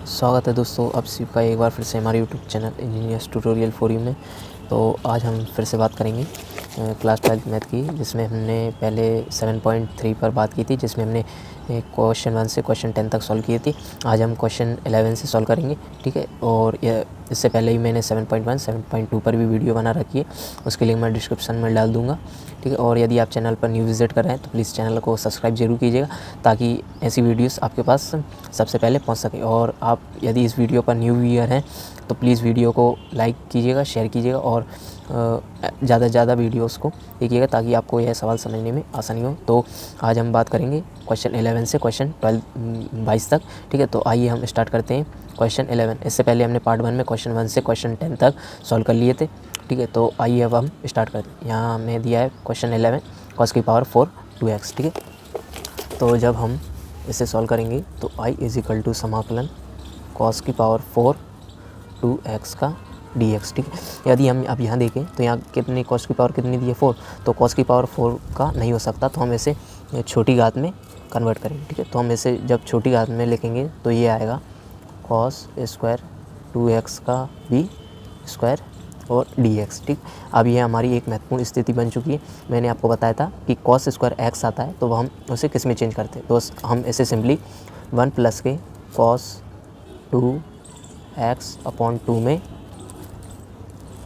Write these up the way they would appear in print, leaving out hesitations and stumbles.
स्वागत है दोस्तों आप सभी का एक बार फिर से हमारे YouTube channel engineers tutorial for you में। तो आज हम फिर से बात करेंगे क्लास 12 मैथ की, जिसमें हमने पहले 7.3 पर बात की थी, जिसमें हमने क्वेश्चन 1 से क्वेश्चन 10 तक सॉल्व किए थे। आज हम क्वेश्चन 11 से सॉल्व करेंगे, ठीक है। और इससे पहले ही मैंने 7.1 7.2 पर भी वीडियो बना रखी है, उसके लिंक मैं डिस्क्रिप्शन में डाल दूँगा, ठीक है। और यदि आप चैनल पर न्यू विज़िट कर रहे हैं तो प्लीज़ चैनल को सब्सक्राइब जरूर कीजिएगा, ताकि ऐसी वीडियोस आपके पास सबसे पहले पहुंच सके। और आप यदि इस वीडियो पर न्यू व्यूअर हैं तो प्लीज़ वीडियो को लाइक कीजिएगा, शेयर कीजिएगा और ज़्यादा से ज़्यादा वीडियोस को देखिएगा, ताकि आपको यह सवाल समझने में आसानी हो। तो आज हम बात करेंगे क्वेश्चन 11 से क्वेश्चन 22 तक, ठीक है। तो आइए हम स्टार्ट करते हैं क्वेश्चन 11। इससे पहले हमने पार्ट 1 में क्वेश्चन 1 से क्वेश्चन 10 तक सॉल्व कर लिए थे, ठीक है। तो आइए अब हम स्टार्ट करते हैं। यहाँ हमें दिया है क्वेश्चन 11 cos की पावर 4 2x, ठीक है। तो जब हम इसे सॉल्व करेंगे तो i = समाकलन cos की पावर 4 2x का dx, ठीक है। यदि हम अब यहाँ देखें तो यहाँ कितनी cos की पावर कितनी दी है 4, तो cos की पावर 4 का नहीं हो सकता, तो हम इसे छोटी घात में कन्वर्ट करेंगे, ठीक है। तो हम इसे जब छोटी घात में लिखेंगे तो ये आएगा cos स्क्वायर 2x का b स्क्वायर और dx, ठीक। अब ये हमारी एक महत्वपूर्ण स्थिति बन चुकी है। मैंने आपको बताया था कि cos स्क्वायर x आता है तो हम उसे किस में चेंज करते हैं, तो हम इसे सिंपली 1 प्लस के cos 2x/2 में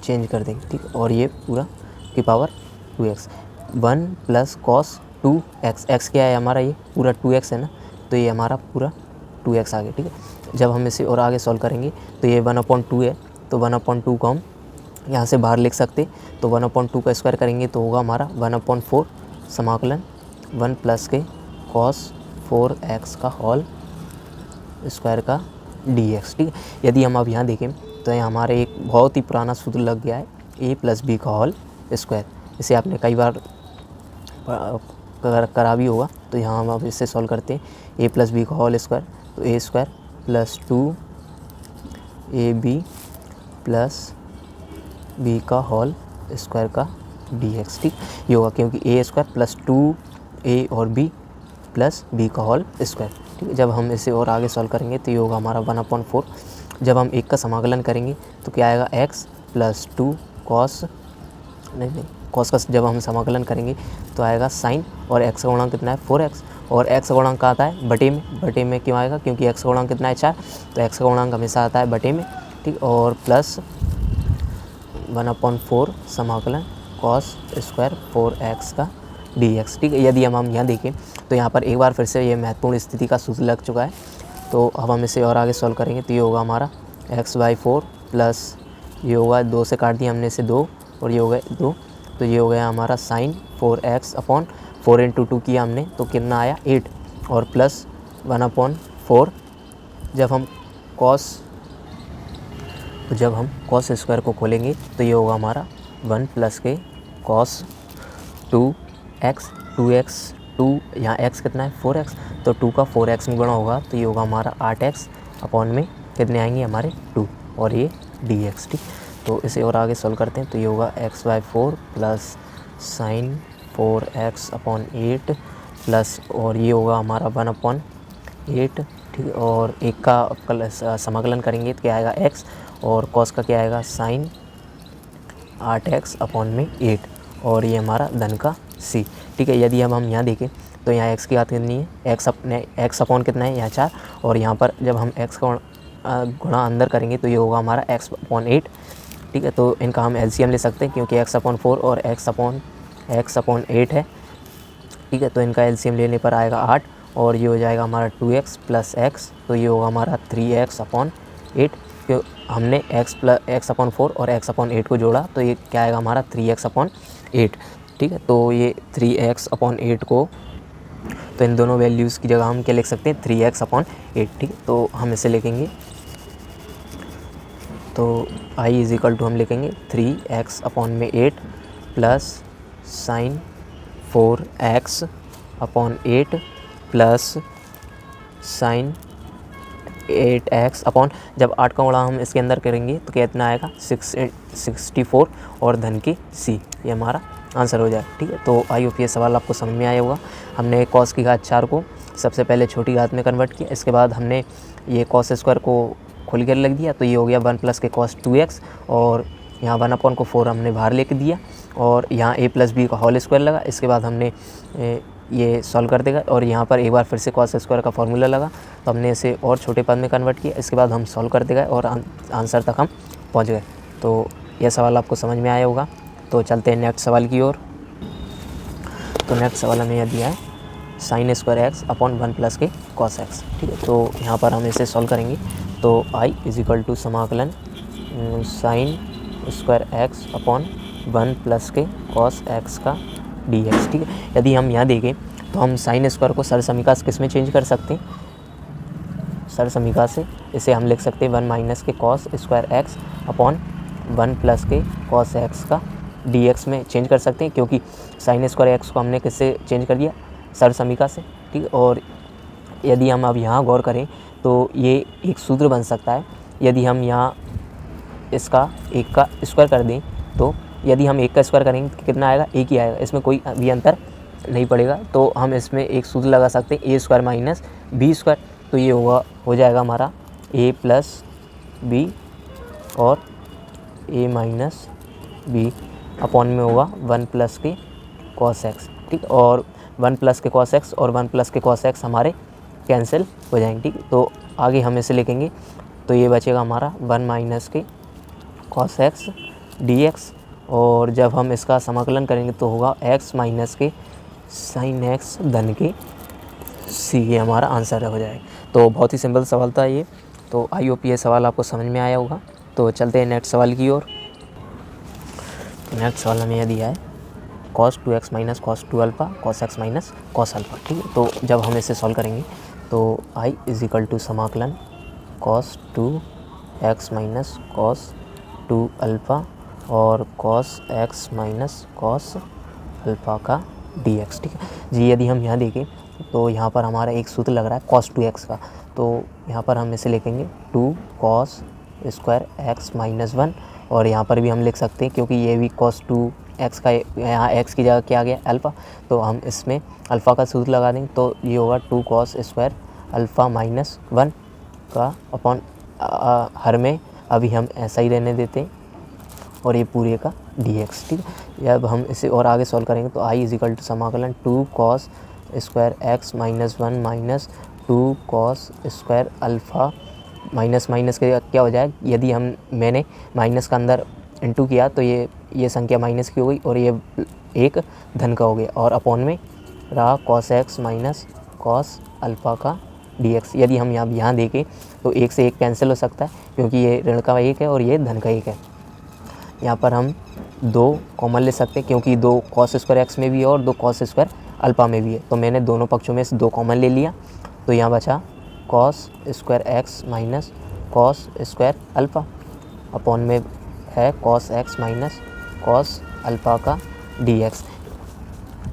चेंज कर देंगे, ठीक। और ये पूरा की power 2x 1 plus cos 2x, x क्या है हमारा, ये पूरा 2x है ना, तो ये हमारा पूरा 2x आ गया, ठीक है। जब हम इसे और आगे सॉल्व करेंगे तो ये 1/2 है, तो 1/2 को हम यहाँ से बाहर लिख सकते, तो 1/2 का स्क्वायर करेंगे तो होगा हमारा 1/4 समाकलन 1 प्लस के cos 4x का होल स्क्वायर का dx, ठीक है। यदि हम अब यहाँ देखें तो यहाँ हमारे एक बहुत ही पुराना सूत्र लग गया है a + b का होल स्क्वायर। इसे आपने कई बार करा भी होगा। तो यहाँ हम अब इसे सॉल्व करते हैं a + b का होल स्क्वायर, तो a स्क्वायर + 2ab + b का होल स्क्वायर का dx, ठीक ये होगा, क्योंकि a स्क्वायर + 2a और b + b का होल स्क्वायर, ठीक है। जब हम इसे और आगे सॉल्व करेंगे तो ये होगा हमारा 1/4। जब हम एक का समाकलन करेंगे तो क्या आएगा x + 2 cos cos का जब हम समाकलन करेंगे तो आएगा साइन, और x का गुणांक कितना है 4x, और x का गुणांक आता है बटे में क्यों आएगा, क्योंकि x का गुणांक कितना है 4, तो x का गुणांक हमेशा आता है बटे में, ठीक। और प्लस 1/4 समाकलन cos स्क्वायर 4x का dx, ठीक है। यदि हम यहाँ देखें तो यहाँ पर एक बार फिर से ये महत्वपूर्ण स्थिति का सूत्र लग चुका है। तो अब हम इसे और आगे सॉल्व करेंगे तो ये होगा हमारा x/4 प्लस ये होगा 2 से काट दिया हमने इसे 2, और ये हो गया 2, तो ये हो गया हमारा साइन 4x/4 × 2 किया हमने तो कितना आया 8, और प्लस 1/4 जब हम cos स्क्वायर को खोलेंगे तो ये होगा हमारा 1 प्लस के cos 2x यहाँ x कितना है 4x, तो 2 का 4x में गुणा होगा तो ये होगा हमारा 8x/, में कितने आएंगे हमारे 2, और ये dx, ठीक। तो इसे और आगे सॉल्व करते हैं तो ये होगा x/4 plus sign 4x/8 plus, और ये होगा हमारा 1/8, ठीक। और एक का समाकलन करेंगे तो क्या आएगा x, और cos का क्या आएगा साइन 8x/8, और ये हमारा धन का c, ठीक है। यदि हम यहाँ देखें तो यहाँ x की घात कितनी है, x/, कितना है यहाँ 4, और यहाँ पर जब हम x का गुणा अंदर करेंगे तो ये होगा हमारा x/8, ठीक है। तो इनका हम एलसीएम ले सकते हैं, क्योंकि x/4 और x/8 है, ठीक है। तो इनका एलसीएम लेने पर आएगा 8, और ये हो जाएगा हमारा 2x + x, तो ये होगा हमारा 3x/8, क्यों हमने x/4 और x/8 को जोड़ा तो ये क्या आएगा हमारा 3x/8, ठीक है। तो ये 3x/8 को, तो इन दोनों वैल्यूज़ की जगह हम क्या लिख सकते हैं 3x/8, ठीक है। तो हम इसे लिखेंगे, तो i = हम लिखेंगे 3x/8 plus sign 4x/8 plus sign 8x जब 8 का गुणा हम इसके अंदर करेंगे तो कितना आएगा 64, और धन की c, ये हमारा आंसर हो जाए, ठीक है। तो आई होप ये सवाल आपको समझ में आया होगा। हमने cos की घात 4 को सबसे पहले छोटी घात में कन्वर्ट किया, इसके बाद हमने ये कॉस स्क्वायर को खोल कर लिख दिया, तो ये हो गया 1 प्लस के कॉस 2x, और यहाँ 1 को 4 हमने बाहर लेके दिया, और यहाँ a प्लस बी का होल स्क्वायर लगा। इसके बाद हमने ये सॉल्व कर देगा, और यहाँ पर एक बार फिर से कॉस स्क्वायर का फॉर्मूला लगा, तो हमने इसे और छोटे पद में कन्वर्ट किया। इसके बाद हम सॉल्व कर देगा और आंसर तक हम पहुँच गए। तो यह सवाल आपको समझ में आया होगा। तो चलते हैं नेक्स्ट सवाल की ओर। तो नेक्स्ट सवाल हमें यह दिया है sign square x upon 1 plus के कॉस एक्स। ठीक है, तो यहाँ पर हम इसे सॉल्व करेंगे। तो आई इज इक्वल टू समाकलन sign square x upon 1 plus के कॉस एक्स का डी एक्स। ठीक है, यदि हम यहाँ देखें तो हम साइन स्क्वायर को सरसमीका से किस में चेंज कर सकते हैं? सरसमीका से इसे हम लिख सकते हैं 1 माइनस के cos square x upon 1 plus के कॉस एक्स का डी एक्स में चेंज कर सकते हैं, क्योंकि साइन स्क्वायर एक्स को हमने किससे चेंज कर दिया? सरसमीका से। ठीक है, और यदि हम अब यहाँ गौर करें तो ये एक सूत्र बन सकता है। यदि हम यहाँ इसका एक का स्क्वायर कर दें, तो यदि हम एक का स्क्वायर करेंगे तो कितना आएगा? एक ही आएगा, इसमें कोई भी अंतर नहीं पड़ेगा। तो हम इसमें एक सूत्र लगा सकते हैं, ए स्क्वायर माइनस बी स्क्वायर। तो ये हो जाएगा हमारा ए प्लस बी और ए माइनस बी अपॉन में होगा 1 प्लस के कॉस एक्स। ठीक, और 1 प्लस के कॉस एक्स और 1 प्लस के कॉस एक्स हमारे कैंसिल हो जाएंगे। ठीक, तो आगे हम इसे लिखेंगे, तो ये बचेगा हमारा 1 माइनस के कॉस एक्स डी एक्स, और जब हम इसका समाकलन करेंगे तो होगा x माइनस के साइन एक्स धन के सी। ये हमारा आंसर हो जाएगा। तो बहुत ही सिंपल सवाल था ये। तो आई होप ये सवाल आपको समझ में आया होगा। तो चलते हैं नेक्स्ट सवाल की ओर। नेक्स्ट सवाल हमें यह दिया है cos 2x minus cos 2 alpha cos x minus cos alpha. ठीक है, तो जब हम इसे सॉल्व करेंगे तो आई इज इक्वल टू समाकलन cos 2x minus cos 2 alpha और cos x minus cos alpha का dx। ठीक है जी, यदि हम यहाँ देखें तो यहाँ पर हमारा एक सूत्र लग रहा है cos 2x का, तो यहाँ पर हम इसे लिखेंगे 2 cos स्क्वायर x माइनस 1, और यहाँ पर भी हम लिख सकते हैं क्योंकि ये भी cos 2x का, यहाँ x की जगह क्या आ गया? अल्फ़ा, तो हम इसमें अल्फ़ा का सूत्र लगा देंगे, तो ये होगा 2 cos स्क्वायर अल्फ़ा माइनस 1 का अपॉन हर में अभी हम ऐसा ही रहने देते हैं, और ये पूरे का dx। ठीक है, जब हम इसे और आगे सॉल्व करेंगे तो आई इज इक्वल टू समाकलन 2 cos square x minus 1 minus 2 cos square alpha minus minus के क्या हो जाए? यदि मैंने माइनस का अंदर इंटू किया तो ये संख्या माइनस की हो गई, और ये एक धन का हो गया, और अपॉन में रहा cos x minus cos alpha का dx। यदि हम यहाँ देखें तो एक से एक कैंसिल हो सकता है, क्योंकि ये ऋण का एक है और ये धन का एक है। यहाँ पर हम 2 कॉमन ले सकते हैं, क्योंकि 2 cos स्क्वायर एक्स में भी है और 2 cos स्क्वायर अल्फ़ा में भी है, तो मैंने दोनों पक्षों में से 2 कॉमन ले लिया। तो यहाँ बचा cos square x minus cos square alpha upon में है cos x minus cos alpha का dx।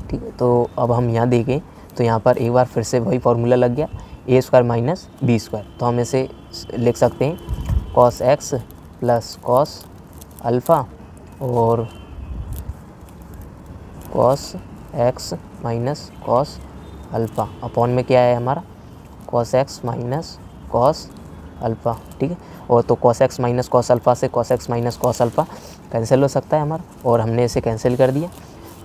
ठीक है, तो अब हम यहाँ देखें तो यहाँ पर एक बार फिर से वही फार्मूला लग गया, a square minus B square. तो हम इसे लिख सकते हैं cos x plus cos alpha और cos x minus cos alpha upon में क्या है हमारा? cos x minus cos alpha. ठीक है, और तो cos x minus cos alpha से cos x minus cos alpha cancel हो सकता है हमारा, और हमने इसे कैंसिल कर दिया।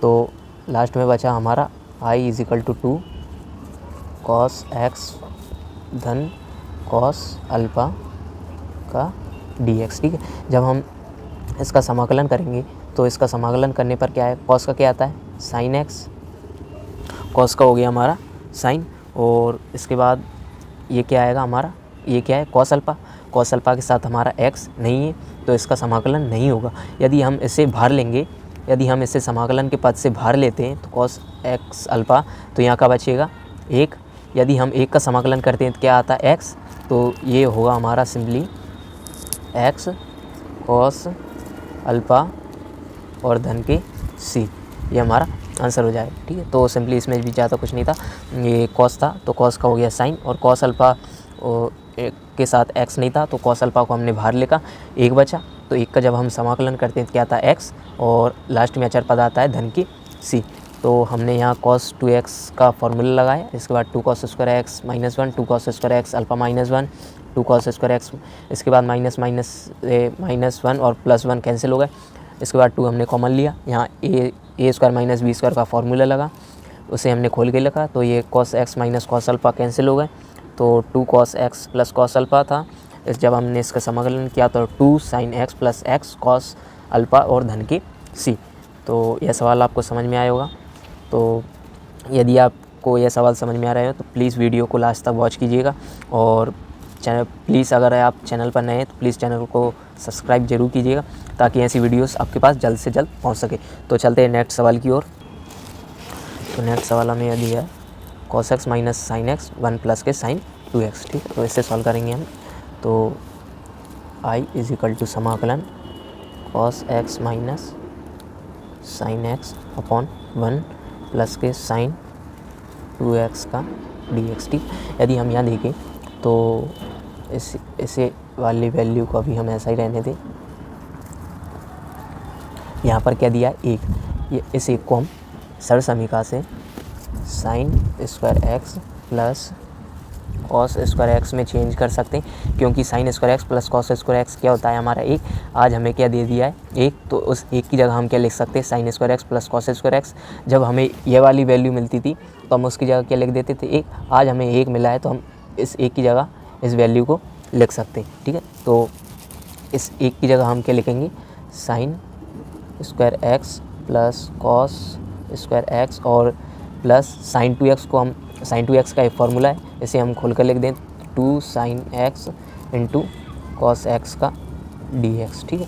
तो लास्ट में बचा हमारा i is equal to 2 cos x धन cos अल्फ़ा का dx। ठीक है, जब हम इसका समाकलन करेंगे तो इसका समाकलन करने पर क्या है? cos का क्या आता है? sin x, cos का हो गया हमारा sin, और इसके बाद ये क्या आएगा हमारा? ये क्या है? cos alpha. cos अल्फ़ा के साथ हमारा x नहीं है, तो इसका समाकलन नहीं होगा। यदि हम इसे बाहर लेंगे, यदि हम इसे समाकलन के पद से बाहर लेते हैं तो cos x अल्फ़ा, तो यहाँ का बचेगा 1। यदि हम 1 का समाकलन करते हैं तो क्या आता है? x, तो ये होगा हमारा सिंपली x cos अल्फ़ा और धन के c, ये हमारा आंसर हो जाएगा। ठीक है, तो सिंपली इसमें भी ज़्यादा कुछ नहीं था, ये cos था तो cos का हो गया sin, और cos अल्फ़ा के साथ x नहीं था तो cos अल्फ़ा को हमने बाहर लेकर 1 बचा, तो 1 का जब हम समाकलन करते हैं तो क्या आता है? x, और लास्ट में अचर पद आता है धन की c। तो हमने यहाँ cos 2x का फॉर्मूला लगाया, इसके बाद 2 cos square x minus 1, 2 cos square x alpha minus 1, two cos square x, इसके बाद -1 और +1 कैंसिल हो गए, इसके बाद 2 हमने कॉमन लिया, यहाँ ए स्क्वायर माइनस बी स्क्वायर का फॉर्मूला लगा, उसे हमने खोल के लिखा, तो ये cos x minus cos alpha cancel हो गए, तो 2 cos x plus cos alpha था। जब हमने इसका समाकलन किया तो 2 sign x plus x cos alpha और धन की सी। तो यह सवाल आपको समझ में आया होगा। तो यदि आपको यह सवाल समझ में आ रहे हो तो प्लीज़ वीडियो को लास्ट तक वॉच कीजिएगा, और प्लीज़ अगर आप चैनल पर नए हैं तो प्लीज़ चैनल को सब्सक्राइब जरूर कीजिएगा, ताकि ऐसी वीडियोस आपके पास जल्द से जल्द पहुंच सके। तो चलते हैं नेक्स्ट सवाल की ओर। तो नेक्स्ट सवाल हमें यह दिया है cos x minus sine x 1 plus के साइन 2x, ठीक है। तो इससे सॉल्व करेंगे हम। तो आई इज इक्वल टू समाकलन cos x minus sine x upon 1 plus के साइन 2x का dx, ठीक। यदि हम यहाँ देखें तो इसे वाली वैल्यू को अभी हम ऐसा ही रहने दें। यहाँ पर क्या दिया है 1, इस एक को हम सरल समीकरण से sign square x plus cos square x में चेंज कर सकते हैं, क्योंकि sign square x plus cos square x क्या होता है हमारा 1। आज हमें क्या दे दिया है 1, तो उस 1 की जगह हम क्या लिख सकते हैं sign square x plus cos square x. जब हमें ये वाली वैल्यू मिलती थी तो हम उसकी जगह क्या लिख देते थे 1। आज हमें 1 मिला है तो हम इस 1 की जगह इस वैल्यू को लिख सकते हैं, ठीक है। तो इस 1 की जगह हम क्या लिखेंगे sign square x plus cos square x और प्लस साइन 2x को हम साइन 2x का एक फार्मूला है, इसे हम खोल कर लिख दें 2 sign x into cos x का dx, ठीक है।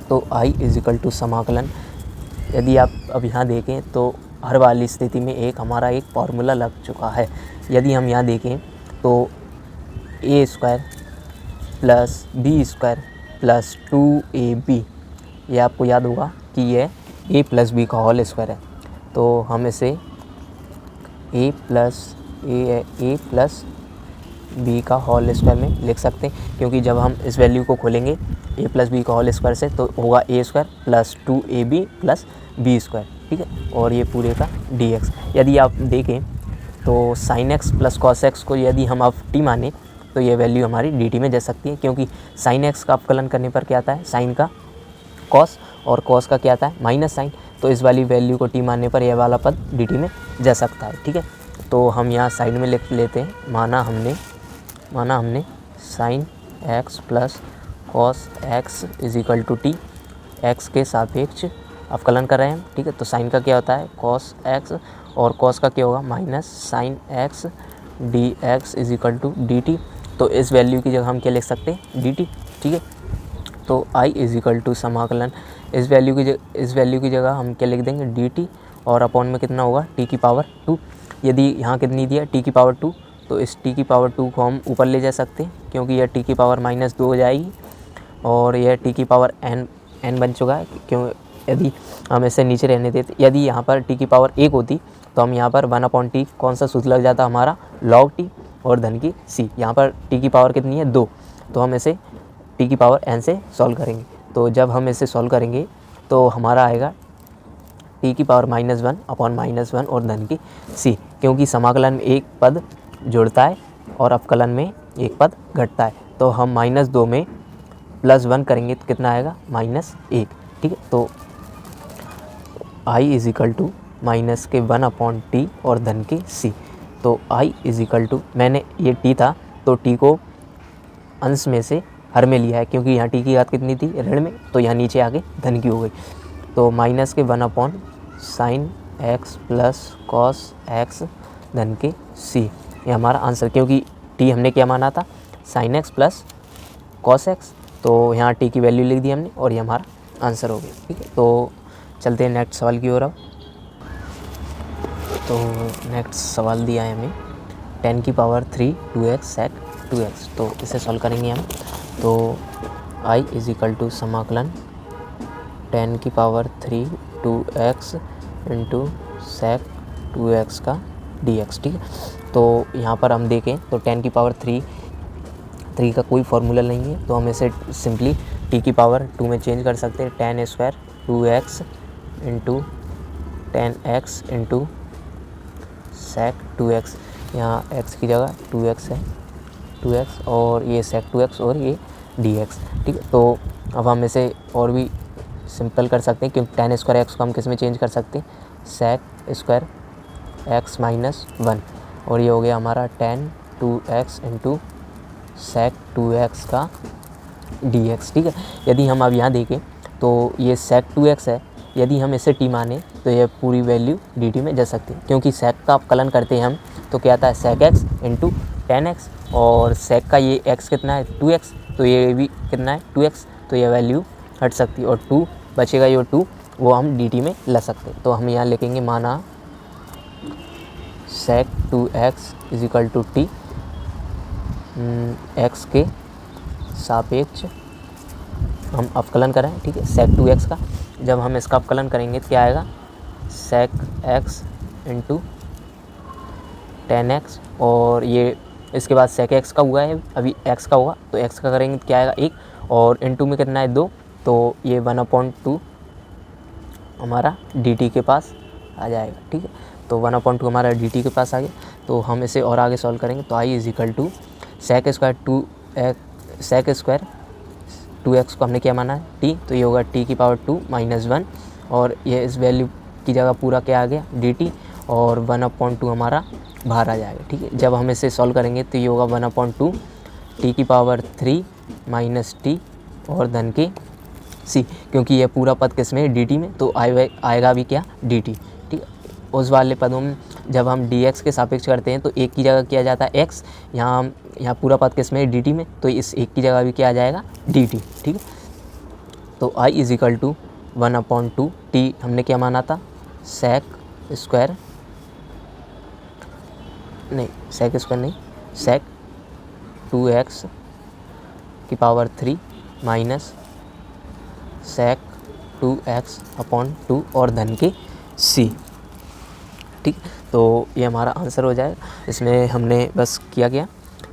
तो आई इज इक्वल टू समाकलन, यदि आप अब यहाँ देखें तो हर वाली स्थिति में हमारा एक फार्मूला लग चुका है। यदि हम यहाँ देखें तो a square plus B square plus 2ab, ये आपको याद होगा कि ये a प्लस बी का होल स्क्वायर है। तो हम इसे a प्लस बी का होल स्क्वायर में लिख सकते हैं, क्योंकि जब हम इस वैल्यू को खोलेंगे a प्लस बी का होल स्क्वायर से तो होगा a square plus 2ab plus B square, ठीक है। और ये पूरे का dx। यदि आप देखें तो sin x plus cos x को यदि हम अब t माने तो ये वैल्यू हमारी dt में जा सकती है, क्योंकि साइन एक्स का अवकलन करने पर क्या आता है साइन का कॉस और कॉस का क्या आता है माइनस साइन। तो इस वाली वैल्यू को t मानने पर यह वाला पद dt में जा सकता है, ठीक है। तो हम यहाँ साइड में लिख लेते हैं, माना हमने sine x plus cos x is equal to t, x के सापेक्ष अवकलन कर रहे हैं, ठीक है। तो साइन का क्या होता है कॉस एक्स और कॉस का क्या होगा minus sine x d x is equal to d t. तो इस वैल्यू की जगह हम क्या लिख सकते हैं डी टी, ठीक है। तो आई इज इक्वल टू समाकलन, इस वैल्यू की जगह हम क्या लिख देंगे डी टी, और अपॉन में कितना होगा टी की पावर 2। यदि यहाँ कितनी दिया टी की पावर 2, तो इस टी की पावर 2 को हम ऊपर ले जा सकते हैं, क्योंकि यह टी की पावर -2 हो जाएगी और यह टी की पावर n बन चुका है। क्यों यदि हम इसे नीचे रहने देते, यदि यहाँ पर टी की पावर 1 होती तो हम यहाँ पर 1/t कौन सा सूत्र लग जाता हमारा log t और धन की c। यहाँ पर टी की पावर कितनी है 2, तो हम इसे टी की पावर n से सॉल्व करेंगे। तो जब हम इसे सॉल्व करेंगे तो हमारा आएगा टी की पावर -1 अपॉन -1 और धन की c, क्योंकि समाकलन में एक पद जुड़ता है और अवकलन में एक पद घटता है। तो हम -2 में +1 करेंगे तो कितना आएगा -1, ठीक है। तो I is equal to minus के 1/t और धन के c। तो आई इज इक्वल टू, मैंने ये t था तो t को अंश में से हर में लिया है, क्योंकि यहाँ t की घात कितनी थी ऋण में, तो यहाँ नीचे आके धन की हो गई। तो माइनस के 1/sin x plus cos x धन के c, ये हमारा आंसर, क्योंकि t हमने क्या माना था sin x plus cos x। तो यहाँ t की वैल्यू लिख दी हमने और ये हमारा आंसर हो गया, ठीक है। तो चलते हैं नेक्स्ट सवाल की ओर। अब तो नेक्स्ट सवाल दिया है हमें 10 की पावर 3 2x sec 2x। तो इसे सॉल्व करेंगे हम। तो i इज इक्वल टू समाकलन 10 की power 3 2x into sec 2x का dx, ठीक है। तो यहाँ पर हम देखें तो 10 की पावर 3 का कोई फार्मूला नहीं है, तो हम इसे सिंपली t की पावर 2 में चेंज कर सकते हैं। 10 square 2x into 10x into sec 2x, यहाँ x की जगह 2x है, 2x और ये sec 2x और ये dx, ठीक है। तो अब हम इसे और भी सिंपल कर सकते हैं, क्योंकि tan स्क्वायर एक्स को हम किस में चेंज कर सकते हैं, sec स्क्वायर एक्स माइनस 1, और ये हो गया हमारा tan 2x into sec 2x का dx, ठीक है। यदि हम अब यहाँ देखें तो ये sec 2x है, यदि हम इसे t माने तो ये पूरी वैल्यू dt में जा सकती है, क्योंकि sec का अपकलन करते हैं हम तो क्या आता है sec x into tan x, और sec का ये x कितना है 2x, तो ये भी कितना है 2x, तो ये वैल्यू हट सकती है और 2 बचेगा, ये 2 वो हम dt में ला सकते हैं। तो हम यहाँ लिखेंगे माना sec 2x is equal to t, x के सापेक्ष हम अवकलन करें, ठीक है, sec 2x का। जब हम इसका अवकलन करेंगे तो क्या आएगा, sec x into tan x, और ये इसके बाद sec x का हुआ है, अभी x का होगा तो x का करेंगे तो क्या आएगा 1, और इंटू में कितना है 2, तो ये 1/2 हमारा dt के पास आ जाएगा, ठीक है। तो 1/2 हमारा dt के पास आ गया। तो हम इसे और आगे सॉल्व करेंगे तो i is equal to sec square 2x को हमने क्या माना है t, तो ये होगा t की पावर 2 माइनस 1, और ये इस वैल्यू की जगह पूरा क्या आ गया dt, और 1/2 हमारा बाहर आ जाएगा, ठीक है। जब हम इसे सॉल्व करेंगे तो ये होगा 1/2 t की पावर 3 माइनस t और धन के c, क्योंकि ये पूरा पद किस में dt में, तो आएगा भी क्या dt, ठीक है। उस वाले पदों में जब हम dx के सापेक्ष करते हैं तो एक की जगह किया जाता है x, यहाँ पूरा पद किस में dt में, तो इस एक की जगह भी क्या आ जाएगा dt, ठीक है। तो i is equal to 1/2 t हमने क्या माना था sec स्क्वायर नहीं sec 2x की पावर 3 माइनस sec 2x/2 और धन के c, ठीक। तो ये हमारा आंसर हो जाएगा। इसमें हमने बस किया गया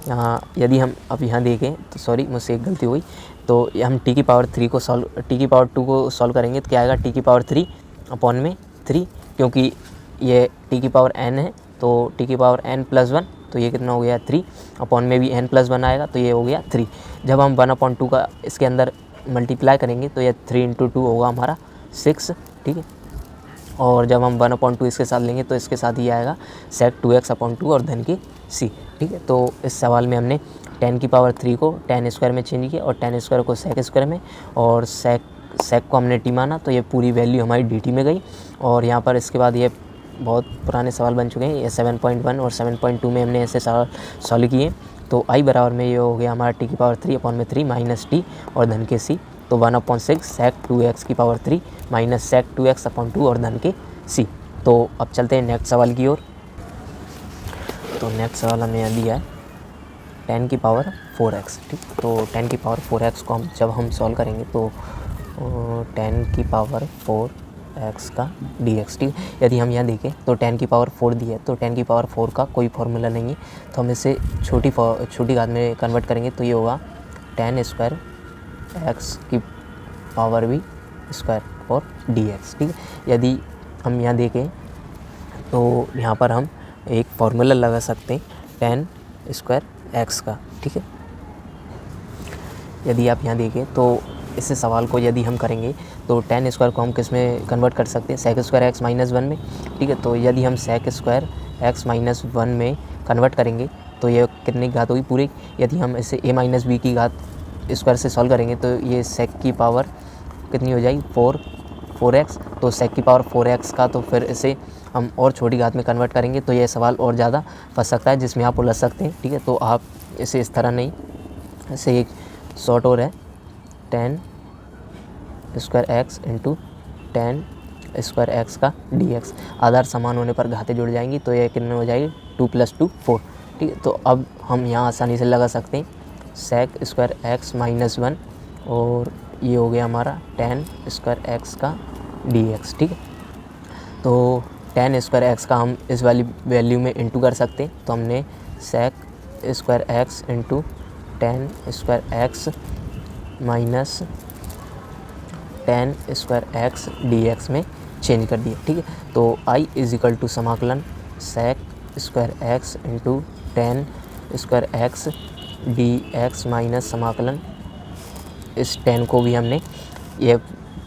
यहाँ, यदि हम अब यहाँ देखें तो सॉरी मुझसे एक गलती हुई, तो हम t की पावर 3 को t की पावर 2 को सॉल्व करेंगे तो क्या आएगा t की पावर 3/3, क्योंकि ये t की पावर n है, तो t की पावर n+1, तो ये कितना हो गया 3, अपॉन में भी n+1 आएगा तो ये हो गया 3। जब हम 1/2 का इसके अंदर मल्टीप्लाई करेंगे तो ये 3 × 2 होगा हमारा 6, ठीक है। और जब हम 1/2 इसके साथ लेंगे तो इसके साथ ही आएगा sec 2x/2 और धन की c, ठीक है। तो इस सवाल में हमने tan की पावर 3 को tan स्क्वायर में चेंज किया और tan स्क्वायर को sec स्क्वायर में, और sec को हमने t माना तो ये पूरी वैल्यू हमारी dt में गई। और यहाँ पर इसके बाद ये बहुत पुराने सवाल बन चुके हैं, ये 7.1 और 7.2 में हमने ऐसे सवाल सॉल्व किए। तो i बराबर में ये हो गया हमारा t की पावर 3/3 माइनस t और धन के c, तो 1/6 sec 2x की पावर 3 माइनस sec 2x/2 और धन के c। तो अब चलते हैं नेक्स्ट सवाल की ओर। तो नेक्स्ट सवाल हमें यहाँ दिया है tan की पावर 4x, ठीक। तो tan की पावर 4x को जब हम सॉल्व करेंगे तो tan की पावर 4x का dx, ठीक। यदि हम यहाँ देखें तो tan की पावर 4 दी है, तो tan की पावर 4 का कोई फॉर्मूला नहीं है, तो हम इसे छोटी घात में कन्वर्ट करेंगे तो ये होगा tan स्क्वायर x की पावर भी स्क्वायर और dx, ठीक है। यदि हम यहाँ देखें तो यहाँ पर हम एक फॉर्मूला लगा सकते हैं tan स्क्वायर x का, ठीक है। यदि आप यहाँ देखें तो इस सवाल को यदि हम करेंगे तो tan स्क्वायर को हम किस में कन्वर्ट कर सकते हैं, sec स्क्वायर x माइनस 1 में, ठीक है। तो यदि हम sec स्क्वायर x माइनस 1 में कन्वर्ट करेंगे तो ये कितनी घात होगी पूरी, यदि हम इसे a माइनस b की घात स्क्वायर से सॉल्व करेंगे तो ये sec की पावर कितनी हो जाएगी 4x, तो sec की पावर 4x का तो फिर इसे हम और छोटी घात में कन्वर्ट करेंगे तो ये सवाल और ज़्यादा फंस सकता है, जिसमें आप उलझ सकते हैं, ठीक है। तो आप इसे इस तरह नहीं, इसे एक शॉर्ट और है tan square x into tan square x का dx, आधार समान होने पर घातें जुड़ जाएंगी तो ये कितने हो जाएगी 2 + 2 4, ठीक है। तो अब हम यहाँ आसानी से लगा सकते हैं sec स्क्वायर एक्स माइनस 1 और ये हो गया हमारा tan स्क्वायर एक्स का dx, ठीक है। तो tan स्क्वायर एक्स का हम इस वाली वैल्यू में इंटू कर सकते हैं, तो हमने sec square x into tan square x minus tan square x dx में चेंज कर दिया, ठीक है। तो i इज इक्वल टू समाकलन sec square x into tan square x d x minus समाकलन, इस tan को भी हमने, ये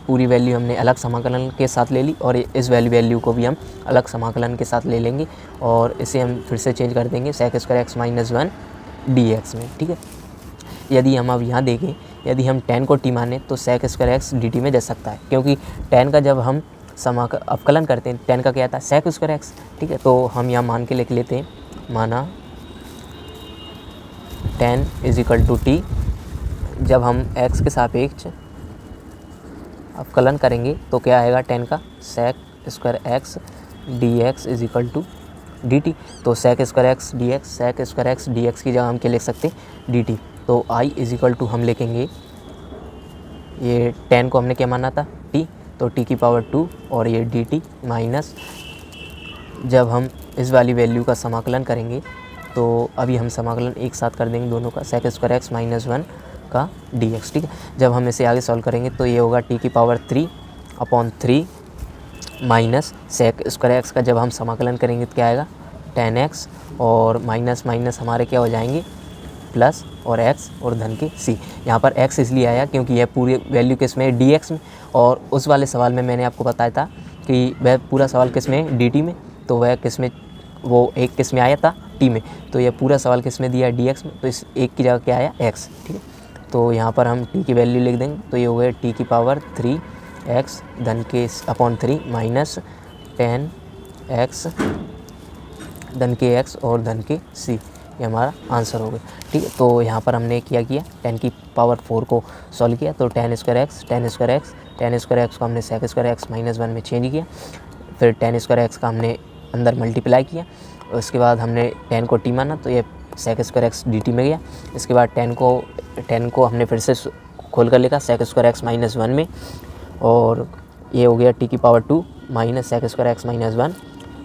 पूरी वैल्यू हमने अलग समाकलन के साथ ले ली और इस वैल्यू को भी हम अलग समाकलन के साथ ले लेंगे और इसे हम फिर से चेंज कर देंगे sec square x minus 1 D x में, ठीक है। यदि हम अब यहाँ देखें, यदि हम tan को t माने तो sec square x D T में जा सकता है, क्योंकि tan का जब हम अवकलन करते हैं tan का क्या आता है sec स्क्वायर एक्स, ठीक है। तो हम यहाँ मान के लिख लेते हैं, माना tan is equal to t, जब हम x के सापेक्ष अवकलन करेंगे तो क्या आएगा tan का sec square x d x is equal to d t. तो sec square x d x, sec square x d x की जगह हम क्या लिख सकते हैं डी टी। तो i इज इक्वल टू हम लिखेंगे, ये tan को हमने क्या माना था t, तो t की पावर 2 और ये डी टी माइनस, जब हम इस वाली वैल्यू का समाकलन करेंगे तो अभी हम समाकलन एक साथ कर देंगे दोनों का, sec स्क्वायर एक्स माइनस 1 का डी एक्स, ठीक है। जब हम इसे आगे सॉल्व करेंगे तो ये होगा t की power 3 upon 3 minus sec square x का जब हम समाकलन करेंगे तो क्या आएगा tan x और माइनस माइनस हमारे क्या हो जाएंगे प्लस और x और धन के c। यहाँ पर x इसलिए आया क्योंकि यह पूरी वैल्यू किस में dx में, और उस वाले सवाल में मैंने आपको बताया था कि वह पूरा सवाल किस में dt में, तो वह किस में, वो एक किस में आया था t में, तो यह पूरा सवाल किस में दिया है dx में, तो इस एक की जगह क्या आया x, ठीक है। तो यहाँ पर हम t की वैल्यू लिख देंगे, तो ये हो गया t की पावर 3x धन के अपॉन 3 माइनस tan x धन के x और धन के c, ये हमारा आंसर हो गया, ठीक है। तो यहाँ पर हमने क्या किया, tan की पावर 4 को सॉल्व किया, तो tan स्क्वायर एक्स को हमने sec स्क्वायर एक्स माइनस 1 में चेंज किया, फिर tan स्क्वायर एक्स का हमने अंदर मल्टीप्लाई किया, उसके बाद हमने tan को t माना तो ये sec square x D T में गया। इसके बाद tan को हमने फिर से खोल कर लिखा sec स्क्वायर एक्स माइनस 1 में, और ये हो गया t की power 2 minus sec square x minus 1,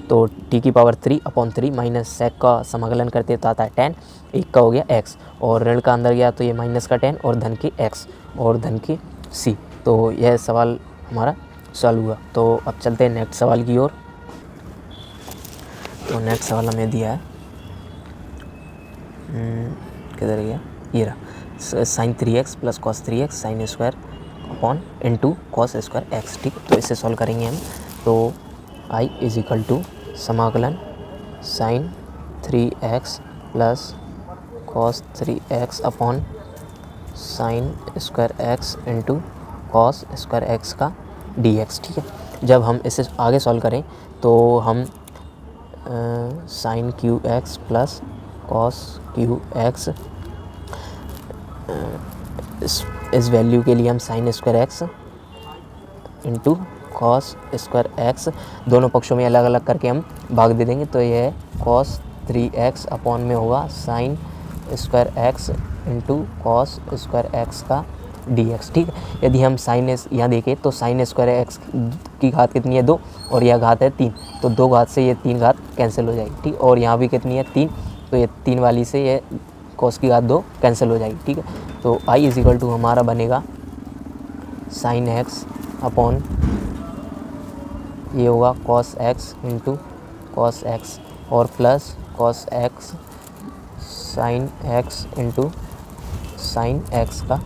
तो t की पावर 3 अपॉन 3 माइनस sec का समाकलन करते तो आता है tan, एक का हो गया x और ऋण का अंदर गया तो ये माइनस का tan और धन के x और धन के c। तो यह सवाल हमारा सॉल्व हुआ। तो अब चलते हैं नेक्स्ट सवाल की ओर। तो नेक्स्ट सवाल हमें दिया है, किधर गया, ये रहा, sine 3x plus cos 3x sine square upon into cos square x, ठीक। तो इसे सॉल्व करेंगे हम, तो i इज इक्वल टू समाकलन sine 3x plus cos 3x upon sine square x into cos square x का dx, ठीक है। जब हम इसे आगे सॉल्व करें तो हम sine q x plus cos q x, इस वैल्यू के लिए हम sine square x into cos square x, दोनों पक्षों में अलग अलग करके हम भाग दे देंगे, तो यह कॉस 3x अपॉन में होगा sign square x into cos square x का dx, ठीक है। यदि हम साइन यहाँ देखें तो साइन स्क्वायर एक्स की घात कितनी है 2 और यह घात है 3, तो 2 घात से ये 3 घात कैंसिल हो जाएगी, ठीक। और यहाँ भी कितनी है 3, तो ये 3 वाली से ये कॉस की घात 2 कैंसिल हो जाएगी, ठीक है। तो i इज इक्वल टू हमारा बनेगा साइन एक्स अपॉन ये होगा cos x into cos x और plus cos x sin x into sin x का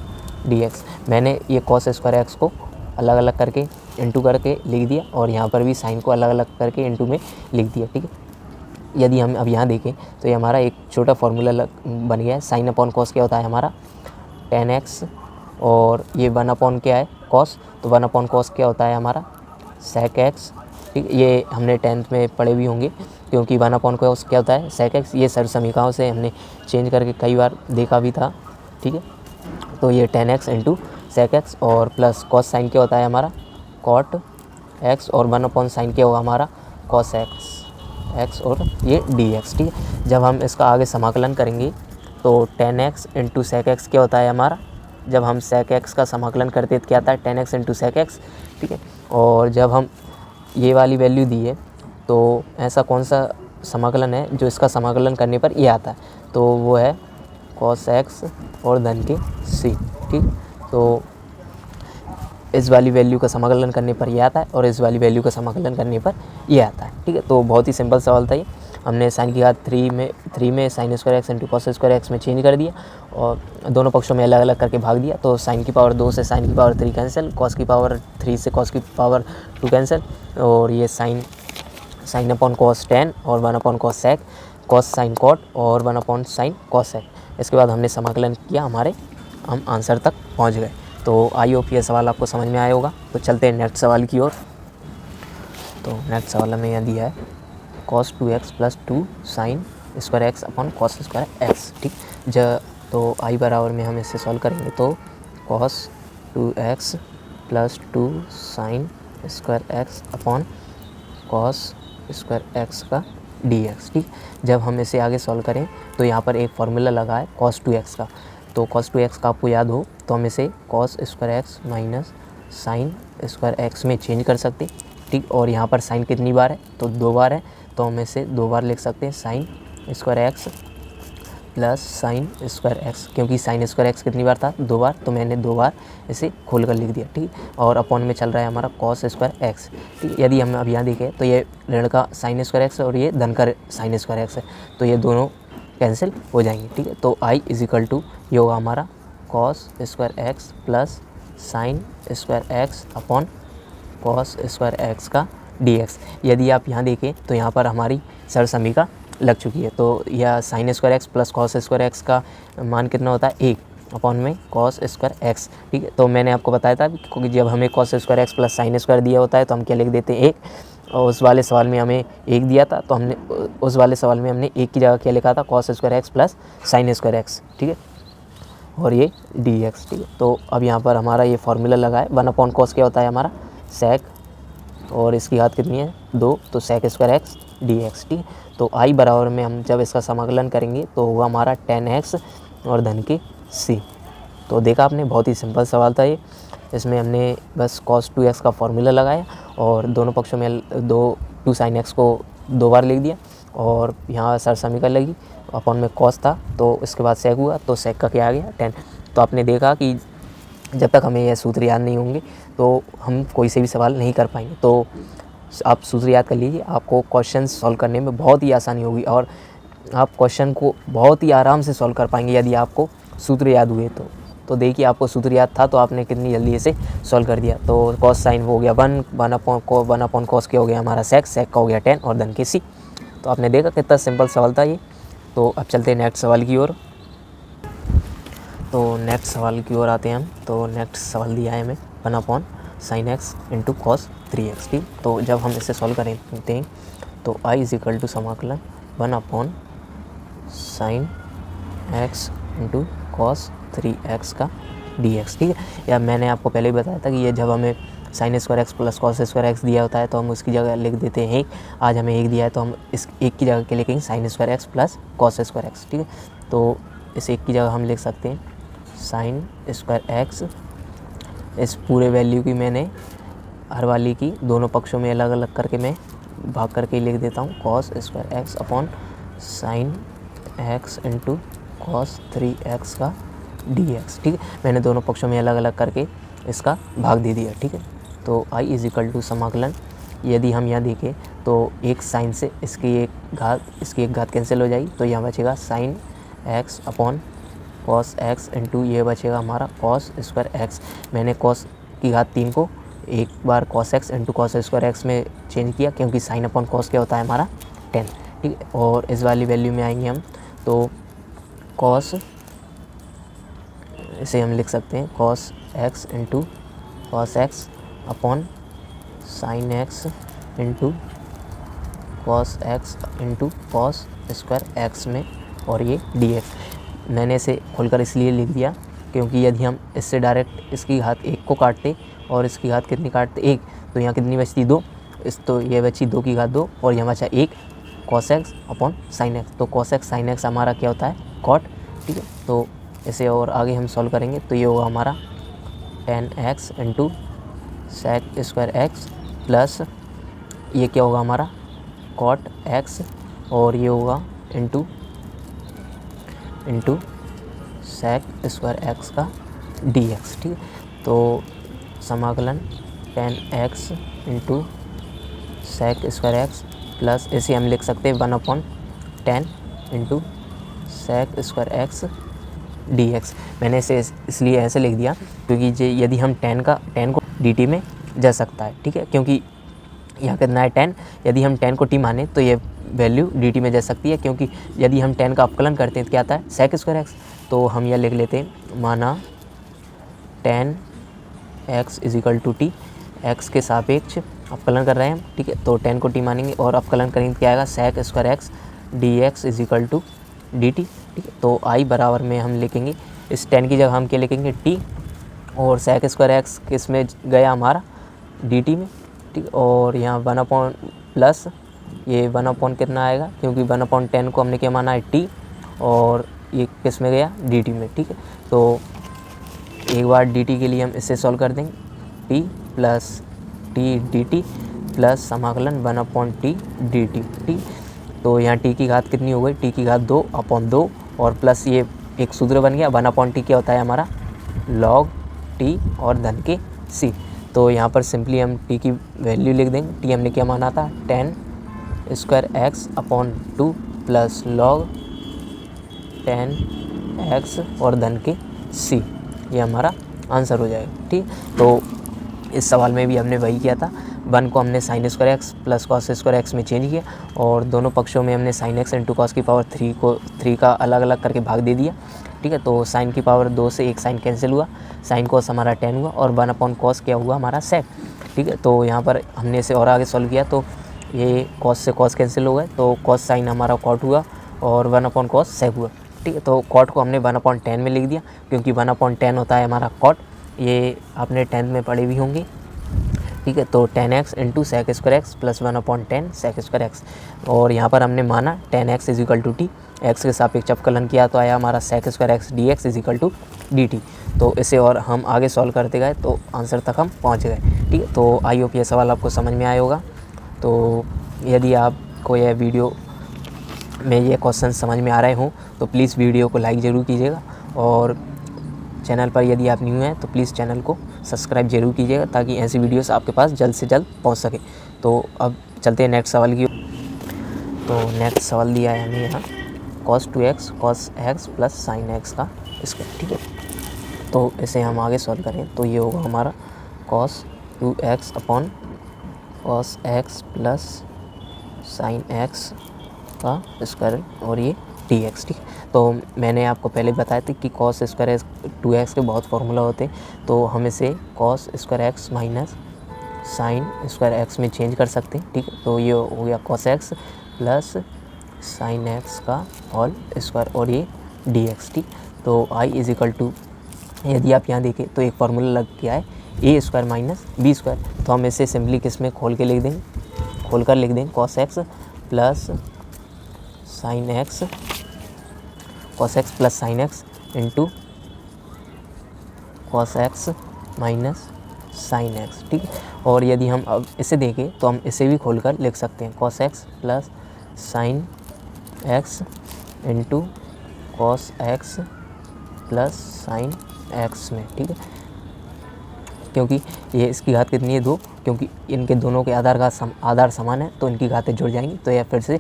dx। मैंने ये कॉस स्क्वायर एक्स को अलग अलग करके इंटू करके लिख दिया और यहाँ पर भी साइन को अलग अलग करके इंटू में लिख दिया, ठीक है। यदि हम अब यहाँ देखें तो ये हमारा एक छोटा फार्मूला बन गया है, साइन अपॉन कॉस क्या होता है हमारा tan x, और ये 1 अपॉन क्या है कॉस, तो 1 अपॉन कॉस क्या होता है हमारा sec x, ठीक। ये हमने 10th में पढ़े भी होंगे, क्योंकि 1 अपॉन कॉस क्या होता है sec x, ये सर समीकरणों से हमने चेंज करके कई बार देखा भी था, ठीक है। तो ये tan x into sec x और प्लस कॉस साइन क्या होता है हमारा cot x, और 1 अपॉन साइन क्या होगा हमारा cos x और ये dx, ठीक है। जब हम इसका आगे समाकलन करेंगे तो tan x into sec x क्या होता है हमारा, जब हम sec x का समाकलन करते तो क्या आता है tan x into sec x, ठीक है। और जब हम ये वाली वैल्यू दी है तो ऐसा कौन सा समाकलन है जो इसका समाकलन करने पर ये आता है, तो वो है cos x और धन के c, ठीक। तो इस वाली वैल्यू का समाकलन करने पर ये आता है और इस वाली वैल्यू का समाकलन करने पर ये आता है, ठीक है। तो बहुत ही सिंपल सवाल था ये, हमने साइन की घात 3 में sign square x into cos square x में चेंज कर दिया और दोनों पक्षों में अलग अलग करके भाग दिया। तो साइन की पावर 2 से साइन की पावर 3 कैंसिल, कॉस की पावर 3 से कॉस की पावर 2 कैंसिल, और ये साइन अपॉन कॉस टेन और 1 upon cos sec, cos sine cot और 1 अपॉन साइन कॉस सेक। इसके बाद हमने समाकलन किया, हम आंसर तक पहुंच गए। तो आई होप ये सवाल आपको समझ में आया होगा। तो चलते हैं नेक्स्ट सवाल की ओर। तो नेक्स्ट सवाल में यह दिया है cos 2x plus 2 sign square x upon cos square x. ठीक, तो आई बराबर में हम इसे सॉल्व करेंगे तो cos 2x plus 2 sign square x upon cos square x का dx। ठीक, जब हम इसे आगे सॉल्व करें तो यहाँ पर एक फार्मूला लगा है cos 2x का। तो cos 2x का आपको याद हो तो हम इसे cos square x minus sign square x में चेंज कर सकते। ठीक, और यहाँ पर साइन कितनी बार है तो 2 बार है, तो हम इसे 2 बार लिख सकते हैं sign square x plus sign square x, क्योंकि साइन स्क्वायर एक्स कितनी बार था 2 बार, तो मैंने 2 बार इसे खोल कर लिख दिया। ठीक, और अपॉन में चल रहा है हमारा कॉस स्क्वायर एक्स। ठीक, यदि हम अब यहाँ देखें तो ये ऋण का साइन स्क्वायर एक्स और ये धन का साइन स्क्वायर एक्स है, तो ये दोनों कैंसिल हो जाएंगे। ठीक है, तो आई इज इक्वल टू ये होगा हमारा cos square x plus sign square x upon cos square x का dx। यदि आप यहाँ देखें तो यहाँ पर हमारी सरल समीकरण लग चुकी है। तो यह sign square x plus cos square x का मान कितना होता है 1 अपॉन में कॉस स्क्वायर एक्स। ठीक है, तो मैंने आपको बताया था क्योंकि जब हमें cos square x plus sine square दिया होता है तो हम क्या लिख देते हैं 1, और उस वाले सवाल में हमें 1 दिया था तो हमने उस वाले सवाल में हमने 1 की जगह क्या लिखा था cos square x plus sign square x. ठीक है, और ये dx। ठीक है, तो अब यहाँ पर हमारा ये फार्मूला लगा है 1 अपॉन कॉस क्या होता है हमारा सेक, और इसकी घात कितनी है 2, तो सेक स्क्वायर एक्स dx। ठीक, तो आई बराबर में हम जब इसका समाकलन करेंगे तो होगा हमारा 10x और धन के c। तो देखा आपने, बहुत ही सिंपल सवाल था ये। इसमें हमने बस cos 2x का फार्मूला लगाया और दोनों पक्षों में 2 साइन एक्स को 2 बार लिख दिया, और यहाँ सर समीकरण लगी अपॉन में cos था तो इसके बाद सेक हुआ, तो सेक का क्या आ गया 10। तो आपने देखा कि जब तक हमें यह सूत्र याद नहीं होंगे तो हम कोई से भी सवाल नहीं कर पाएंगे। तो आप सूत्र याद कर लीजिए, आपको क्वेश्चन सॉल्व करने में बहुत ही आसानी होगी और आप क्वेश्चन को बहुत ही आराम से सॉल्व कर पाएंगे यदि आपको सूत्र याद हुए तो देखिए आपको सूत्र याद था तो आपने कितनी जल्दी इसे सॉल्व कर दिया। तो कॉस साइन हो गया 1 अपॉन कॉस के हो गया हमारा सेक का हो गया 10 और धन के c। तो आपने देखा कितना सिंपल सवाल था ये। तो अब चलते हैं नेक्स्ट सवाल की ओर। तो नेक्स्ट सवाल की ओर आते हैं हम। तो नेक्स्ट सवाल दिया है हमें 1 upon sine x into cos 3x। ठीक, तो जब हम इसे सॉल्व करेंगे हैं तो आई इज इक्वल टू समाकलन 1 upon sine x into cos 3x का dx। ठीक है, या मैंने आपको पहले ही बताया था कि ये जब हमें sign square x plus cos square x दिया होता है तो हम उसकी जगह लिख देते हैं 1। आज हमें 1 दिया है तो हम इस 1 की जगह के लिखेंगे sign square x plus cos square x. ठीक है, तो इस 1 की जगह हम लिख सकते हैं साइन स्क्वायर एक्स, इस पूरे वैल्यू की मैंने हर वाली की दोनों पक्षों में अलग अलग करके मैं भाग करके लिख देता हूँ cos square x upon sine x into cos 3x का dx। ठीक है, मैंने दोनों पक्षों में अलग अलग करके इसका भाग दे दिया। ठीक है, तो आई इज इक्वल टू समाकलन, यदि हम यहाँ देखें तो एक साइन से इसकी एक घात कैंसिल हो जाएगी, तो यहाँ बचेगा sin x upon cos x into ये बचेगा हमारा कॉस स्क्वायर एक्स। मैंने कॉस की घात 3 को एक बार cos x into cos square x में चेंज किया, क्योंकि साइन अपॉन कॉस क्या होता है हमारा 10। ठीक है, और इस वाली वैल्यू में आएंगे हम तो कॉस, इसे हम लिख सकते हैं cos x into cos x upon sine x into cos x into cos square x में, और ये dx। मैंने इसे खोलकर इसलिए लिख दिया क्योंकि यदि हम इससे डायरेक्ट इसकी घात 1 को काटते और इसकी घात कितनी काटते 1, तो यहाँ कितनी बचती 2, तो ये बची 2 की घात 2 और यहाँ बचा 1 cos x upon sine x. तो कॉस एक्स साइन एक्स हमारा क्या होता है कॉट। ठीक है, तो इसे और आगे हम सॉल्व करेंगे तो ये होगा हमारा 10x into sec square x plus ये क्या होगा हमारा कॉट एक्स, और ये होगा इंटू सेक स्क्वायर एक्स का dx। ठीक है, तो समाकलन 10x into sec square x plus इसे हम लिख सकते हैं 1 upon 10 into sec square x d x. मैंने इसे इसलिए ऐसे लिख दिया क्योंकि यदि हम 10 को dt में जा सकता है, ठीक है, क्योंकि यहाँ कितना है 10, यदि हम 10 को t माने तो ये वैल्यू dt में जा सकती है, क्योंकि यदि हम 10 का अपकलन करते हैं तो क्या आता है सेक स्क्वायर एक्स। तो हम यह लिख लेते हैं, माना 10 x is equal to t, x के सापेक्ष अपकलन कर रहे हैं हम, ठीक है। तो 10 को t मानेंगे और अपकलन करेंगे तो क्या आएगा sec square x d x is equal to d t, ठीक है। तो आई बराबर में हम लिखेंगे, इस 10 की जगह हम क्या लिखेंगे t, और सेक स्क्वायर एक्स किस में गया हमारा डी टी में, ठीक है। और यहाँ 1 प्लस ये 1 कितना आएगा, क्योंकि 1/10 को हमने क्या माना है t, और ये किस में गया डी टी में, ठीक है। तो एक बार डी टी के लिए हम इससे सॉल्व कर देंगे, t plus T D T plus समाकलन 1/t डी टी, ठीक। तो यहाँ t की घात कितनी हो गई, t की घात 2/2, और प्लस ये एक सूत्र बन गया 1/t क्या होता है हमारा log t और धन के c। तो यहाँ पर सिंपली हम t की वैल्यू लिख देंगे, t हमने क्या माना था 10 square x/2 plus log 10x और धन के c, ये हमारा आंसर हो जाएगा, ठीक। तो इस सवाल में भी हमने वही किया था, 1 को हमने sign square x plus cos square x में चेंज किया, और दोनों पक्षों में हमने साइन एक्स इंटू कॉस की पावर 3 का अलग अलग करके भाग दे दिया, ठीक है। तो साइन की पावर 2 से एक साइन कैंसिल हुआ, साइन कॉस हमारा 10 हुआ, और 1/cos क्या हुआ हमारा सेक, ठीक है। तो यहाँ पर हमने इसे और आगे सॉल्व किया, तो ये कॉस से कॉस कैंसिल हो गए, तो कॉस साइन हमारा कॉट हुआ और 1/cos सेक हुआ, ठीक है। तो कॉट को हमने 1/10 में लिख दिया, क्योंकि 1/10 होता है हमारा कॉट, ये आपने 10th में पढ़े भी होंगे, ठीक है। तो 10x into sec square x plus 1/10 sec square x, और यहाँ पर हमने माना 10x is equal to t, x के सापेक्ष अपकलन किया तो आया हमारा sec square x d x is equal to d t. तो इसे और हम आगे सॉल्व करते गए तो आंसर तक हम पहुँच गए, ठीक है। तो आई होप ये सवाल आपको समझ में आया होगा। तो यदि आपको यह वीडियो में ये क्वेश्चन समझ में आ रहे हों तो प्लीज़ वीडियो को लाइक ज़रूर कीजिएगा, और चैनल पर यदि आप न्यू हैं तो प्लीज़ चैनल को सब्सक्राइब जरूर कीजिएगा, ताकि ऐसी वीडियोस आपके पास जल्द से जल्द पहुंच सके। तो अब चलते हैं नेक्स्ट सवाल की। तो नेक्स्ट सवाल दिया है हमें यहाँ cos 2x cos x plus sign x का स्क्वायर, ठीक है। तो इसे हम आगे सॉल्व करें तो ये होगा हमारा cos 2x upon cos x plus sign x का स्क्वायर, और ये dx, ठीक है। तो मैंने आपको पहले बताया था कि cos स्क्वायर 2x के बहुत फार्मूला होते हैं, तो हम इसे cos square x minus sine square x में चेंज कर सकते हैं, ठीक है। तो ये हो गया cos x plus sign x का होल स्क्वायर, और ये dx, ठीक। तो i इज इक्वल टू, यदि आप यहाँ देखें तो एक फार्मूला लग गया है a square minus B square, तो हम इसे सिंपली किस में खोल के लिख देंगे, खोल कर लिख देंगे cos x plus sine x, cos x plus sign x into cos x minus sine x, ठीक है। और यदि हम अब इसे देखें तो हम इसे भी खोलकर लिख सकते हैं cos x plus sign x into cos x plus sine x में, ठीक है। क्योंकि ये इसकी घात कितनी है 2, क्योंकि इनके दोनों के आधार समान है तो इनकी घातें जुड़ जाएंगी, तो यह फिर से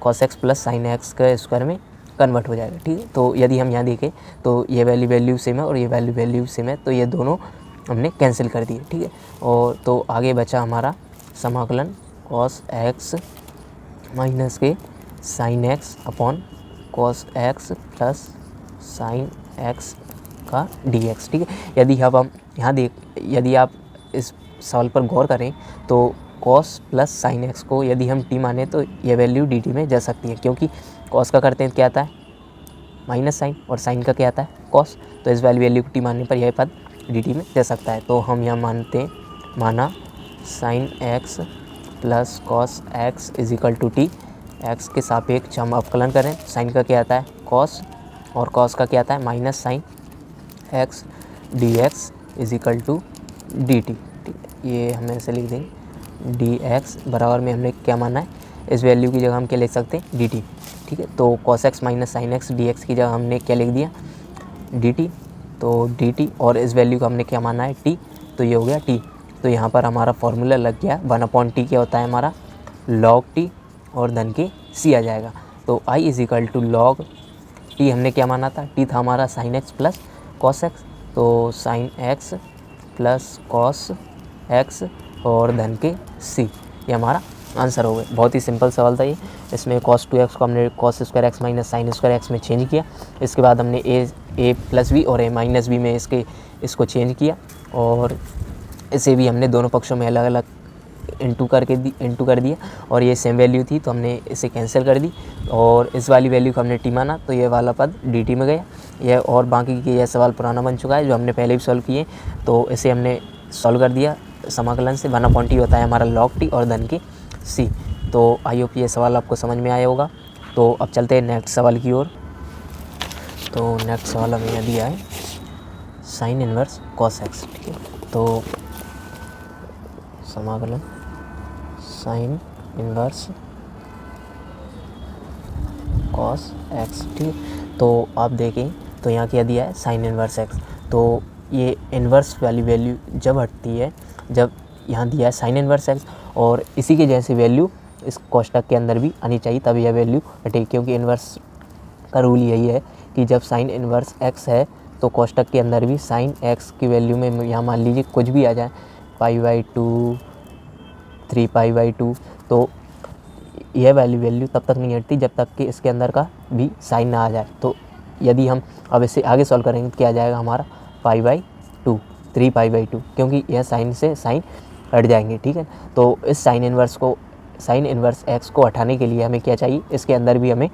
cos x plus sine x के स्क्वायर में कन्वर्ट हो जाएगा, ठीक है। तो यदि हम यहाँ देखें तो ये वैल्यू सेम है और ये वैल्यू सेम है, तो ये दोनों हमने कैंसिल कर दिए, ठीक है। और तो आगे बचा हमारा समाकलन cos x माइनस के sign x upon cos x plus sign x का dx, ठीक है। यदि अब हम यहाँ यदि आप इस सवाल पर गौर करें तो cos प्लस साइन एक्स को यदि हम t माने तो ये वैल्यू dt में जा सकती है, क्योंकि cos का करते हैं क्या आता है माइनस साइन, और साइन का क्या आता है cos, तो इस वैल्यू को t मानने पर यह पद dt में जा सकता है। तो हम यहाँ माना sine x plus cos x is equal to t, x के सापेक्ष हम अवकलन करें, साइन का क्या आता है cos, और cos का क्या आता है minus sine x d x is equal to d t, ठीक है। ये हमें ऐसे लिख देंगे डी एक्स बराबर में हमने क्या माना है, इस वैल्यू की जगह हम क्या लिख सकते हैं डी टी, ठीक है। तो cos x minus sine x d x की जगह हमने क्या लिख दिया डी टी, तो डी टी, और इस वैल्यू को हमने क्या माना है टी, तो ये हो गया टी। तो यहाँ पर हमारा फॉर्मूला लग गया 1/t क्या होता है हमारा log t और धन के c आ जाएगा। तो I is equal to log t हमने क्या माना था, टी था हमारा sin x plus cos x, तो sin x plus cos x और धन के सी, ये हमारा आंसर हो गया। बहुत ही सिंपल सवाल था ये। इसमें cos 2x को हमने cos square x minus sign square x में चेंज किया। इसके बाद हमने a प्लस बी और a माइनस बी में इसको चेंज किया और इसे भी हमने दोनों पक्षों में अलग अलग इंटू कर दिया और ये सेम वैल्यू थी तो हमने इसे कैंसिल कर दी और इस वाली वैल्यू को हमने टी माना तो ये वाला पद dt में गया। यह और बाकी के यह सवाल पुराना बन चुका है जो हमने पहले भी सॉल्व किए, तो इसे हमने सॉल्व कर दिया समाकलन से। 1/t होता है हमारा log t और धन के c। तो आई होप ये सवाल आपको समझ में आया होगा। तो अब चलते हैं नेक्स्ट सवाल की ओर। तो नेक्स्ट सवाल हमें यहाँ दिया है साइन इनवर्स कॉस एक्स, ठीक है। तो समाकलन साइन इनवर्स कॉस एक्स, ठीक है। तो आप देखें तो यहाँ क्या दिया है साइन इनवर्स एक्स, तो ये इनवर्स वाली वैल्यू जब हटती है, जब यहाँ दिया है साइन इनवर्स एक्स और इसी के जैसे वैल्यू इस कोष्टक के अंदर भी आनी चाहिए तब यह वैल्यू हटेगी, क्योंकि इनवर्स का रूल यही है कि जब साइन इनवर्स एक्स है तो कोष्टक के अंदर भी साइन एक्स की वैल्यू में यहाँ मान लीजिए कुछ भी आ जाए, π/2 3π/2, तो यह वाली वैल्यू तब तक नहीं हटती जब तक कि इसके अंदर का भी साइन ना आ जाए। तो यदि हम अब इसे आगे सॉल्व करेंगे तो क्या आ जाएगा हमारा π/2 3π/2, क्योंकि यह साइन से साइन हट जाएंगे, ठीक है। तो इस साइन इनवर्स एक्स को हटाने के लिए हमें क्या चाहिए, इसके अंदर भी हमें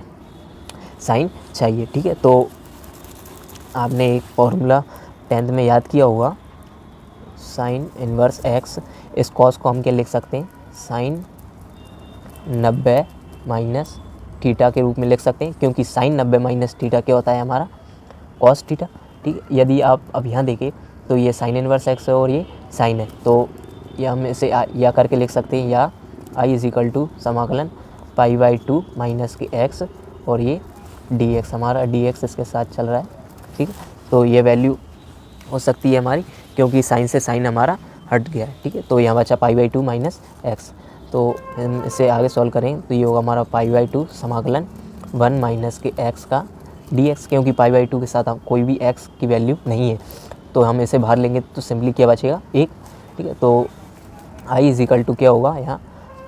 साइन चाहिए, ठीक है। तो आपने एक फॉर्मूला 10th में याद किया होगा, साइन इनवर्स एक्स, इस कॉस को हम क्या लिख सकते हैं, साइन 90 माइनस थीटा के रूप में लिख सकते हैं, क्योंकि साइन 90 माइनस थीटा क्या होता है हमारा कॉस थीटा, ठीक है। यदि आप अब यहाँ देखें तो ये साइन इनवर्स एक्स है और ये साइन है, तो ये हम इसे या करके लिख सकते हैं, या आई इज इक्वल टू समाकलन π/2 माइनस के एक्स और ये dx, हमारा dx इसके साथ चल रहा है, ठीक है। तो ये वैल्यू हो सकती है हमारी, क्योंकि साइन से साइन हमारा हट गया है, ठीक है। तो यहाँ बचा π/2 माइनस एक्स, तो हम इसे आगे सॉल्व करें तो ये होगा हमारा π/2 समाकलन 1 माइनस के एक्स का dx, क्योंकि π/2 के साथ कोई भी x की वैल्यू नहीं है, तो हम इसे बाहर लेंगे तो सिंपली क्या बचेगा 1, ठीक है। तो आई इज इक्वल टू क्या होगा यहाँ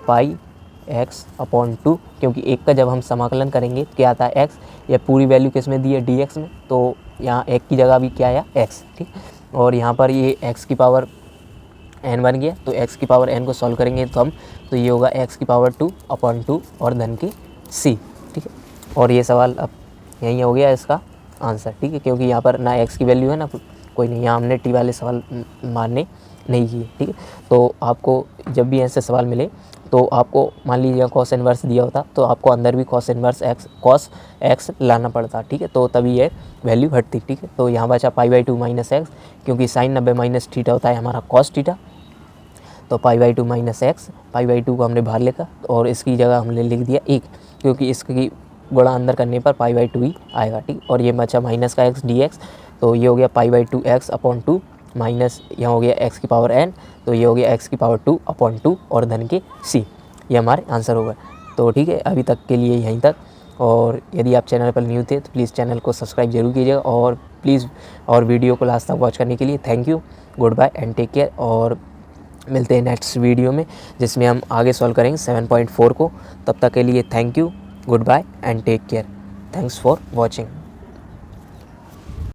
πx/2, क्योंकि 1 का जब हम समाकलन करेंगे तो क्या आता है x, यह पूरी वैल्यू किस में दी है dx में, तो यहाँ 1 की जगह भी क्या आया x, ठीक। और यहाँ पर ये x की पावर n बन गया, तो x की पावर n को सॉल्व करेंगे तो ये होगा x की पावर 2/2 और धन की c, ठीक है। और ये सवाल अब यही हो गया इसका आंसर, ठीक है, क्योंकि यहाँ पर ना x की वैल्यू है ना कोई नहीं, यहाँ हमने t वाले सवाल मारने नहीं किए, ठीक है। तो आपको जब भी ऐसे सवाल मिले तो आपको मान लीजिए कॉस इनवर्स दिया होता तो आपको अंदर भी कॉस एक्स लाना पड़ता, ठीक है, तो तभी ये वैल्यू हटती, ठीक है। तो यहाँ बचा π/2 माइनस एक्स, क्योंकि साइन 90 माइनस थीटा होता है हमारा कॉस थीटा, तो π/2 माइनस एक्स, π/2 को हमने बाहर लिखा और इसकी जगह हमने लिख दिया 1, क्योंकि इसकी गुणा अंदर करने पर π/2 ही आएगा, ठीक। और ये बचा माइनस का x dx, तो ये हो गया π/2x/2 माइनस यहाँ हो गया x की पावर n, तो ये हो गया x की पावर 2/2 और धन के c, ये हमारे आंसर होगा। तो ठीक है, अभी तक के लिए यहीं तक, और यदि आप चैनल पर न्यू थे तो प्लीज़ चैनल को सब्सक्राइब जरूर कीजिएगा और प्लीज़ और वीडियो को लास्ट तक वॉच करने के लिए thank you, goodbye and take care. और मिलते हैं नेक्स्ट वीडियो में जिसमें हम आगे सॉल्व करेंगे 7.4 को। तब तक के लिए thank you, goodbye and take care, thanks for watching.